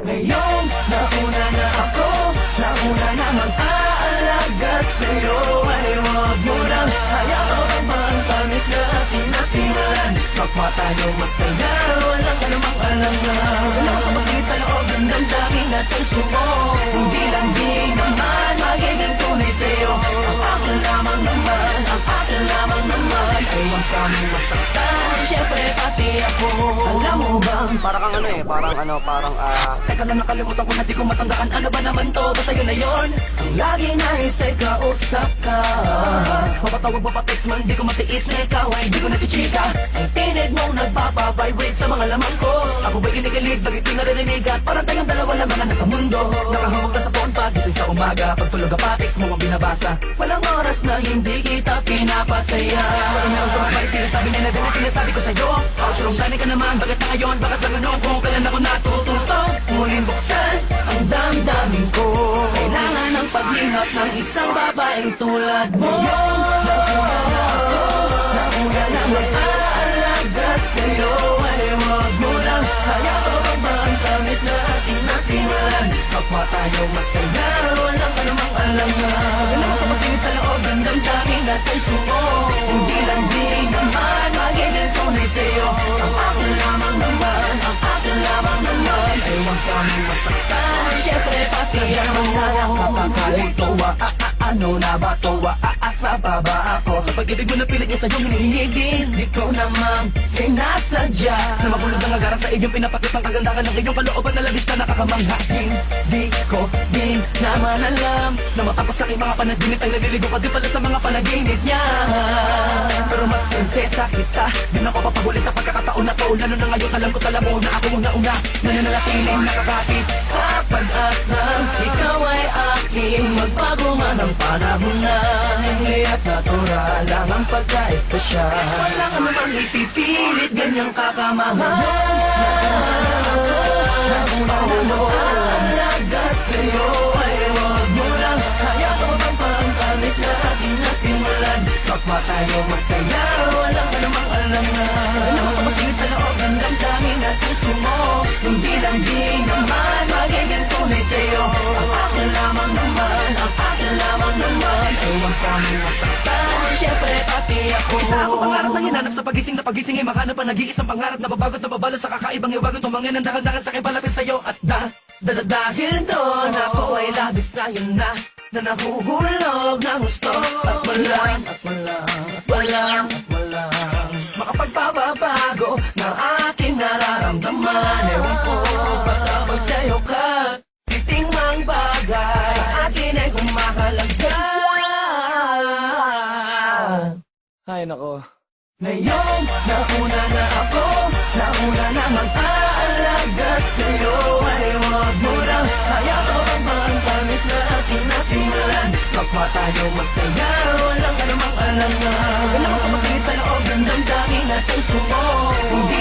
Ngayon, nauna na ako, nauna na mag-aalaga sa'yo. Ay huwag mo nang hayaan pa ang tamis na ating nasimulan. Kapwa tayo masaya, walang anumang alangan. Walang kamasingit sa loob ng damdamin at puso mo. Hindi lang di naman magiging tunay sa'yo. Ang akin lamang naman, ang akin lamang naman. Ay huwag kami masaktan, syempre pati ako. Alam mo bang, Para kang teka lang, nakalimutan ko na di ko matandaan. Ano ba naman to? Basta yun na yun. Ang lagi nais ay kausap ka. Mapatawag mo pa text man, di ko matiis na ikaw ay di ko nachichika. Ang tinig mong nagpapavibrate sa mga lamang ko. Ako ba'y kinikilig, bagay di naririnig at parang tayong dalawa lang mga nasa mundo. Nakahamog na sa phone pagising sa umaga. Pagtulog ka pa, text mo ang binabasa. Walang oras na hindi kita pinapasaya. Walang sa mga sinasabi niya na din ang sinasabi ko sa'yo. Surong tani ka naman, bakit na ngayon? Bakit na ganun kung kailan ako natututong? Muling buksan ang damdamin ko. Kailangan ng paghihap ng isang babaeng tulad mo. Nauna na ako, nauna na mag-aalaga sa'yo. Ay huwag mo lang hayaan pa ang tamis na ating nasimulan. Kapwa tayo masaya, walang anumang alangan. Walang kamasingit sa loob ng damdamin at puso mo. Hindi lang di naman magiging tunay sa'yo. Ang akin lamang naman, ang akin lamang naman. Ay huwag kami masaktan, syempre pati ako. Nakakalito, ano na ba to? Aasa pa ba ako? Sa pag-ibig mo na pilit niya sa'yo hinihigin. Di ko naman sinasadya na mabulod ang agara sa iyong pinapakit ng kagandahan ng iyong kalooban na labis na nakakamangha. Di ko din naman alam na matapos sa aking mga panaginip ay naliligo ka din pala sa mga panaginip niya. Pero mas prinsesa kita, di na ko papahuli sa pagkakataon na to. Lalo na ngayon alam ko tala mo na ako ang nauna, nananatiling nakakapit sa pag-asang ikaw ay aking magbago man ang panahon na hindi at natural lang ang pagka-espesyal. Wala ka namang ipipilit, ganyang kakamahal. Nauna na mag-aalaga sa'yo. Ay huwag mo lang hayaan pa ang tamis na ating nasimulan. Kapwa tayo masaya, walang anumang alangan. Walang kamasingit sa loob ng damdamin at puso mo. Hindi lang di naman magiging tunay sa'yo. Ang akin lamang naman, ang akin lamang naman. Ay huwag kami masaktan, syempre pati ako. Isa ako pangarap na hinanap sa pagising na pagising ay makahanap ang nag-iisang pangarap na babagot na babalo sa kakaibang iwagan. Tumangin ang dahil-dahil sa aking palapit sa'yo. At dahil doon ako ay labis sa'yo na nahuhulog ng gusto. At walang makapagpapabago ng aking nararamdaman. Ewan ko, basta pag sa'yo ka titing mang bagay akin ay kumahalaga. Ay nako. Ngayon, nauna na ako, nauna na mag-aalaga sa'yo. Ay huwag mo lang hayaan pa ang tamis na ating nasimulan. Kapwa tayo masaya, walang anumang alangan. Walang kamasingit sa loob ng damdamin at puso mo. Hindi